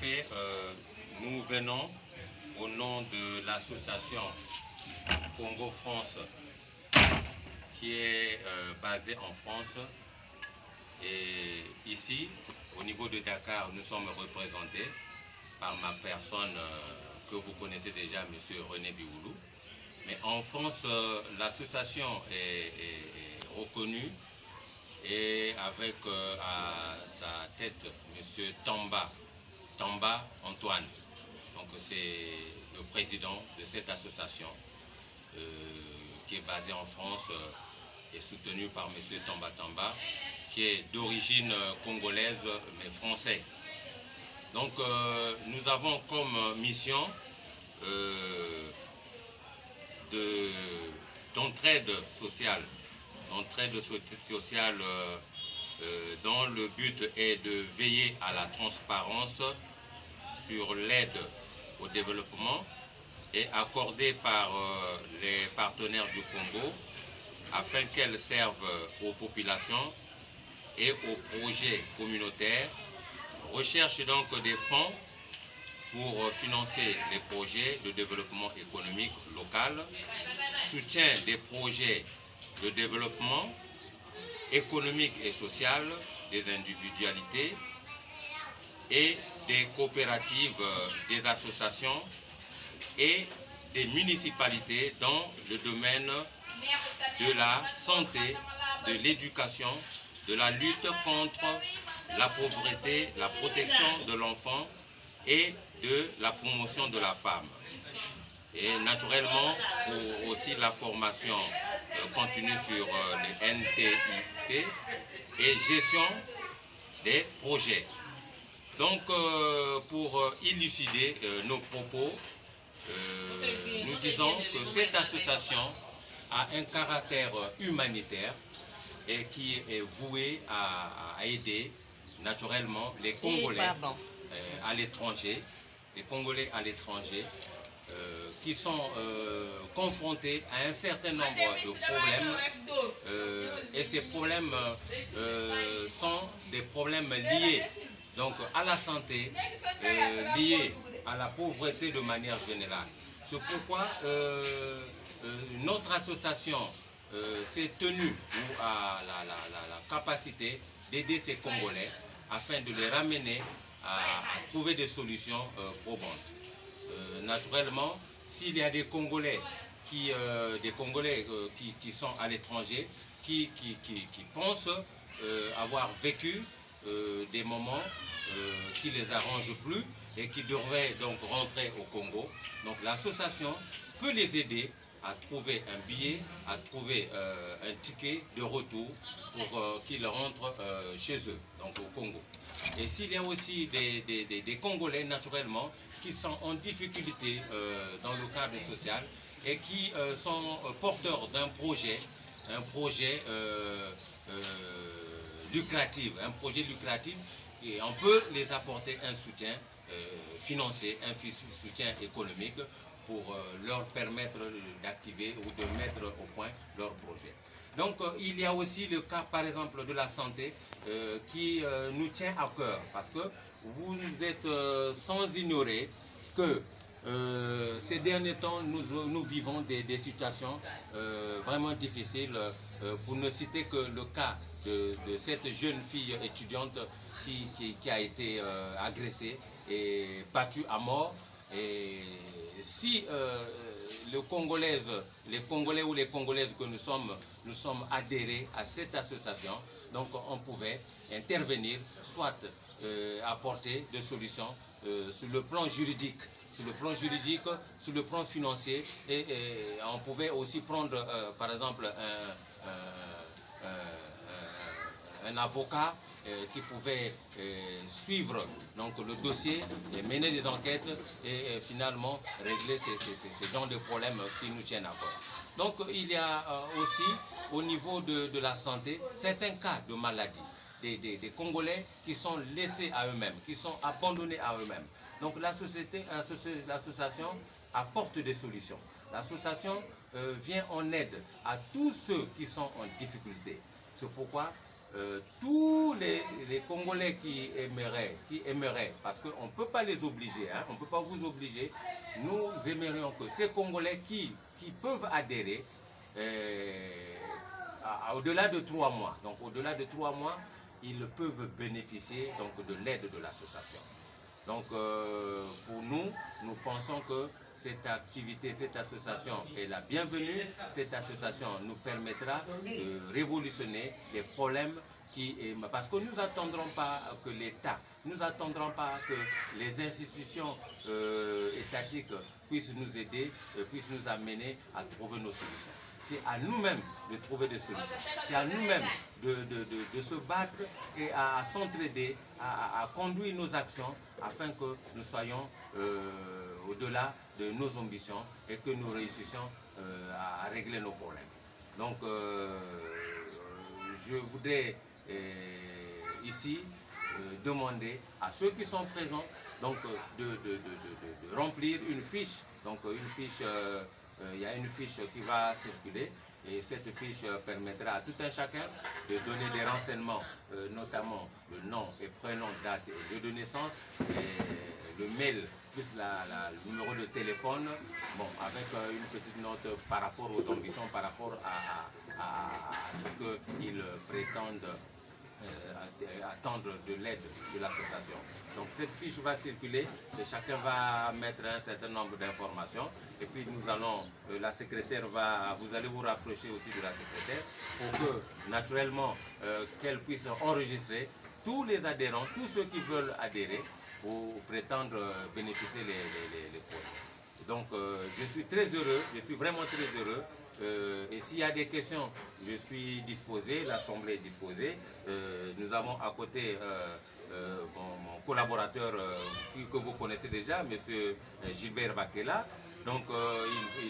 effet, nous venons au nom de l'association Congo-France qui est basée en France. Et ici, au niveau de Dakar, nous sommes représentés par ma personne que vous connaissez déjà, M. René Biwoulou. Mais en France, l'association est reconnue et avec à sa tête M. Tamba Antoine. Donc c'est le président de cette association qui est basée en France et soutenue par M. Tamba, qui est d'origine congolaise mais français. Donc nous avons comme mission d'entraide sociale dont le but est de veiller à la transparence sur l'aide au développement et accordée par les partenaires du Congo afin qu'elle serve aux populations et aux projets communautaires, recherche donc des fonds pour financer les projets de développement économique local, soutien des projets de développement économique et social des individualités et des coopératives, des associations et des municipalités dans le domaine de la santé, de l'éducation, de la lutte contre la pauvreté, la protection de l'enfant et de la promotion de la femme. Et naturellement, pour aussi la formation continue sur les NTIC et gestion des projets. Donc, pour élucider nos propos, nous disons que cette association a un caractère humanitaire et qui est vouée à aider naturellement les Congolais à l'étranger, les Congolais à l'étranger qui sont confrontés à un certain nombre de problèmes et ces problèmes sont des problèmes liés donc à la santé, liés à la pauvreté de manière générale. C'est pourquoi notre association s'est tenue ou a la capacité d'aider ces Congolais afin de les ramener à trouver des solutions probantes. Naturellement, s'il y a des Congolais qui sont à l'étranger, qui pensent avoir vécu des moments qui les arrangent plus et qui devraient donc rentrer au Congo, donc l'association peut les aider à trouver un billet, à trouver un ticket de retour pour qu'ils rentrent chez eux, donc au Congo. Et s'il y a aussi des Congolais, naturellement, qui sont en difficulté dans le cadre social et qui sont porteurs d'un projet, lucratif, et on peut les apporter un soutien financier, un soutien économique pour leur permettre d'activer ou de mettre au point leur projet. Donc il y a aussi le cas par exemple de la santé qui nous tient à cœur parce que vous êtes sans ignorer que ces derniers temps nous vivons des situations vraiment difficiles pour ne citer que le cas de cette jeune fille étudiante qui a été agressée et battue à mort. Et si les Congolais ou les Congolaises que nous sommes adhérés à cette association, donc on pouvait intervenir, soit apporter des solutions sur le plan juridique, sur le plan financier, et on pouvait aussi prendre par exemple un avocat qui pouvait suivre donc, le dossier et mener des enquêtes et finalement régler ces genres de problèmes qui nous tiennent à cœur. Donc il y a aussi au niveau de la santé certains cas de maladie des Congolais qui sont laissés à eux-mêmes, qui sont abandonnés à eux-mêmes. Donc l'association apporte des solutions. L'association vient en aide à tous ceux qui sont en difficulté. C'est pourquoi tous les Congolais qui aimeraient, parce qu'on ne peut pas les obliger, hein, on ne peut pas vous obliger, nous aimerions que ces Congolais qui peuvent adhérer au-delà de 3 mois, donc au-delà de 3 mois, ils peuvent bénéficier donc, de l'aide de l'association. Donc pour nous, nous pensons que cette activité, cette association est la bienvenue. Cette association nous permettra de révolutionner les problèmes parce que nous n'attendrons pas que l'État, nous n'attendrons pas que les institutions étatiques puissent nous aider, puissent nous amener à trouver nos solutions. C'est à nous-mêmes de trouver des solutions. C'est à nous-mêmes de se battre et à s'entraider, à conduire nos actions afin que nous soyons au-delà de nos ambitions et que nous réussissions à régler nos problèmes. Donc, je voudrais ici demander à ceux qui sont présents donc, de remplir une fiche. Donc, une fiche, il y a une fiche qui va circuler. Et cette fiche permettra à tout un chacun de donner des renseignements, notamment le nom et prénom, date et lieu de naissance, et le mail, plus le numéro de téléphone, bon, avec une petite note par rapport aux ambitions, par rapport à ce qu'ils prétendent attendre de l'aide de l'association. Donc cette fiche va circuler et chacun va mettre un certain nombre d'informations et puis nous allons, la secrétaire vous allez vous rapprocher aussi de la secrétaire pour que naturellement qu'elle puisse enregistrer tous les adhérents, tous ceux qui veulent adhérer pour prétendre bénéficier les projets. Donc je suis très heureux, je suis vraiment très heureux. Et s'il y a des questions, je suis disposé, l'Assemblée est disposée. Nous avons à côté mon collaborateur que vous connaissez déjà, M. Gilbert Bakela. Donc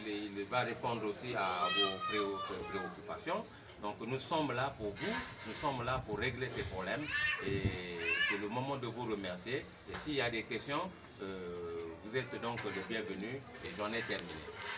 il va répondre aussi à vos préoccupations. Donc nous sommes là pour vous, nous sommes là pour régler ces problèmes et c'est le moment de vous remercier. Et s'il y a des questions, vous êtes donc les bienvenus et j'en ai terminé.